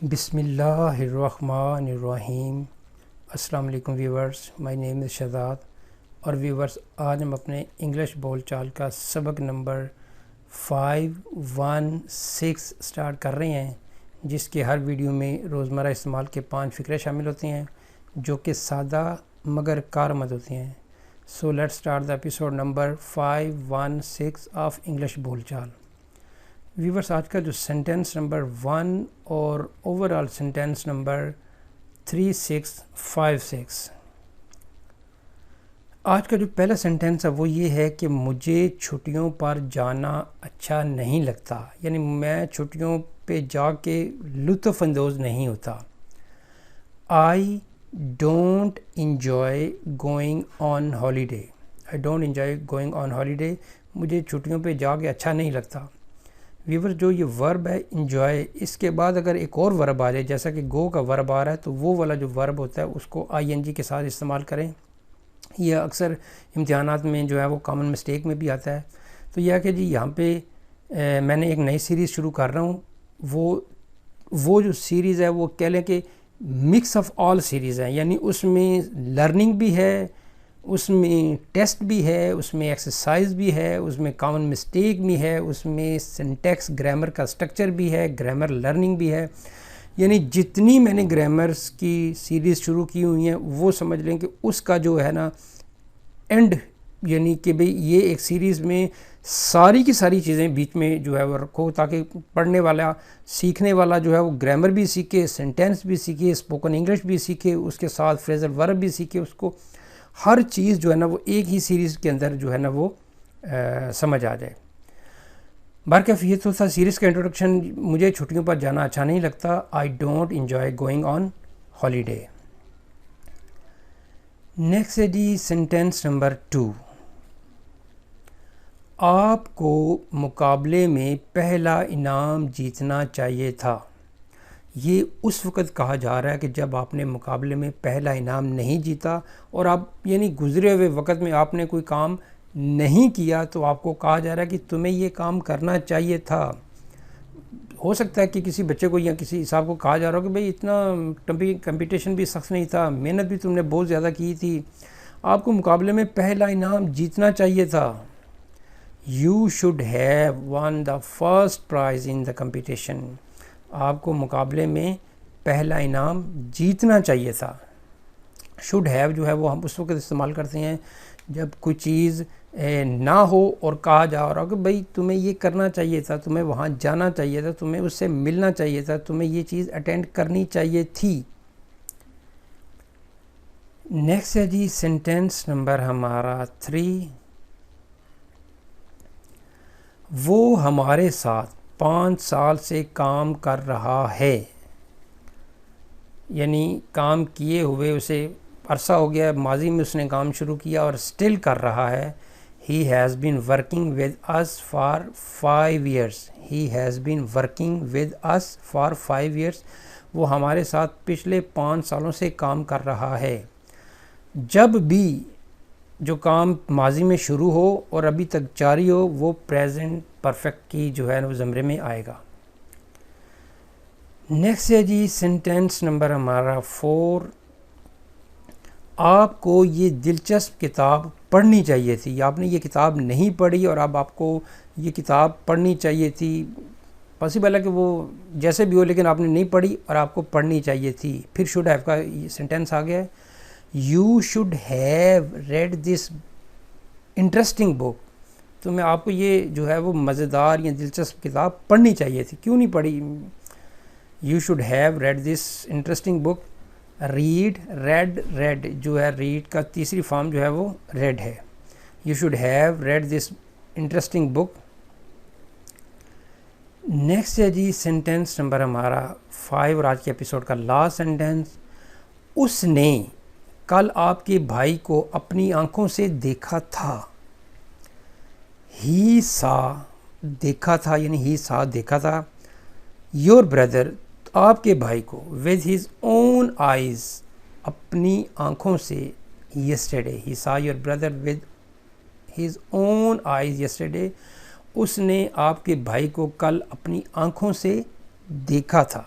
بسم اللہ الرحمن الرحیم۔ السلام علیکم ویورز، مائی نیم از شہزاد۔ اور ویورز، آج ہم اپنے انگلش بول چال کا سبق نمبر 516 سٹارٹ کر رہے ہیں، جس کے ہر ویڈیو میں روزمرہ استعمال کے 5 فقرے شامل ہوتے ہیں جو کہ سادہ مگر کارآمد ہوتے ہیں۔ So let start the episode number 516 of English بول چال۔ ویورس، آج کا جو سینٹینس نمبر 1 اور اوورآل سینٹینس نمبر 3656، آج کا جو پہلا سینٹینس ہے وہ یہ ہے کہ مجھے چھٹیوں پر جانا اچھا نہیں لگتا، یعنی میں چھٹیوں پہ جا کے لطف اندوز نہیں ہوتا۔ I don't enjoy going on holiday. I don't enjoy going on holiday, مجھے چھٹیوں پہ جا کے اچھا نہیں لگتا۔ ویور، جو یہ ورب ہے انجوائے، اس کے بعد اگر ایک اور ورب آ جائے، جیسا کہ گو کا ورب آ رہا ہے، تو وہ والا جو ورب ہوتا ہے اس کو آئی این جی کے ساتھ استعمال کریں۔ یہ اکثر امتحانات میں جو ہے وہ کامن مسٹیک میں بھی آتا ہے۔ تو یہ ہے کہ جی یہاں پہ میں نے ایک نئی سیریز شروع کر رہا ہوں، وہ جو سیریز ہے وہ کہہ لیں کہ مکس آف آل سیریز ہے، یعنی اس میں لرننگ بھی ہے، اس میں ٹیسٹ بھی ہے، اس میں ایکسرسائز بھی ہے، اس میں کامن مسٹیک بھی ہے، اس میں سنٹیکس گرامر کا سٹرکچر بھی ہے، گرامر لرننگ بھی ہے۔ یعنی جتنی میں نے گرامرز کی سیریز شروع کی ہوئی ہیں وہ سمجھ لیں کہ اس کا جو ہے نا اینڈ، یعنی کہ بھئی یہ ایک سیریز میں ساری کی ساری چیزیں بیچ میں جو ہے وہ رکھو، تاکہ پڑھنے والا سیکھنے والا جو ہے وہ گرامر بھی سیکھے، سینٹینس بھی سیکھے، اسپوکن انگلش بھی سیکھے، اس کے ساتھ فریزل ورب بھی سیکھے، اس کو ہر چیز جو ہے نا وہ ایک ہی سیریز کے اندر جو ہے نا وہ سمجھ آ جائے۔ بارکیف یہ تو تھا سیریز کا انٹروڈکشن۔ مجھے چھٹیوں پر جانا اچھا نہیں لگتا، I don't enjoy going on holiday. Next ہے جی سینٹینس نمبر 2۔ آپ کو مقابلے میں پہلا انعام جیتنا چاہیے تھا۔ یہ اس وقت کہا جا رہا ہے کہ جب آپ نے مقابلے میں پہلا انعام نہیں جیتا، اور آپ یعنی گزرے ہوئے وقت میں آپ نے کوئی کام نہیں کیا، تو آپ کو کہا جا رہا ہے کہ تمہیں یہ کام کرنا چاہیے تھا۔ ہو سکتا ہے کہ کسی بچے کو یا کسی صاحب کو کہا جا رہا ہو کہ بھئی اتنا کمپٹیشن بھی سخت نہیں تھا، محنت بھی تم نے بہت زیادہ کی تھی، آپ کو مقابلے میں پہلا انعام جیتنا چاہیے تھا۔ You should have won the first prize in the competition۔ آپ کو مقابلے میں پہلا انعام جیتنا چاہیے تھا۔ should have جو ہے وہ ہم اس وقت استعمال کرتے ہیں جب کوئی چیز نہ ہو اور کہا جا رہا ہو کہ بھئی تمہیں یہ کرنا چاہیے تھا، تمہیں وہاں جانا چاہیے تھا، تمہیں اس سے ملنا چاہیے تھا، تمہیں یہ چیز اٹینڈ کرنی چاہیے تھی۔ نیکسٹ ہے جی سینٹینس نمبر ہمارا 3۔ وہ ہمارے ساتھ 5 سال سے کام کر رہا ہے، یعنی کام کیے ہوئے اسے عرصہ ہو گیا، ماضی میں اس نے کام شروع کیا اور سٹل کر رہا ہے۔ He has been working with us for 5 years۔ He has been working with us for 5 years۔ وہ ہمارے ساتھ پچھلے 5 سالوں سے کام کر رہا ہے۔ جب بھی جو کام ماضی میں شروع ہو اور ابھی تک جاری ہو، وہ پریزنٹ پرفیکٹ کی جو ہے وہ زمرے میں آئے گا۔ نیکسٹ ہے جی سینٹینس نمبر ہمارا 4۔ آپ کو یہ دلچسپ کتاب پڑھنی چاہیے تھی۔ آپ نے یہ کتاب نہیں پڑھی اور اب آپ کو یہ کتاب پڑھنی چاہیے تھی۔ پاسبل ہے کہ وہ جیسے بھی ہو، لیکن آپ نے نہیں پڑھی اور آپ کو پڑھنی چاہیے تھی۔ پھر شوڈ ہیو کا یہ سینٹینس آ گیا ہے، you should have read this interesting بک۔ تو میں آپ کو یہ جو ہے وہ مزیدار یا دلچسپ کتاب پڑھنی چاہیے تھی، کیوں نہیں پڑھی؟ You should have read this interesting book. Read, read, read جو ہے ریڈ کا تیسری فارم جو ہے وہ ریڈ ہے۔ You should have read this interesting book. Next ہے جی سینٹینس نمبر ہمارا 5 اور آج کے ایپیسوڈ کا لاسٹ سینٹینس۔ اس نے کل آپ کے بھائی کو اپنی آنکھوں سے دیکھا تھا۔ ہی سا، دیکھا تھا یعنی ہی سا دیکھا تھا۔ یور بردر، آپ کے بھائی کو، with his own eyes، اپنی آنکھوں سے، yesterday۔ he saw your brother with his own eyes yesterday۔ اس نے آپ کے بھائی کو کل اپنی آنکھوں سے دیکھا تھا۔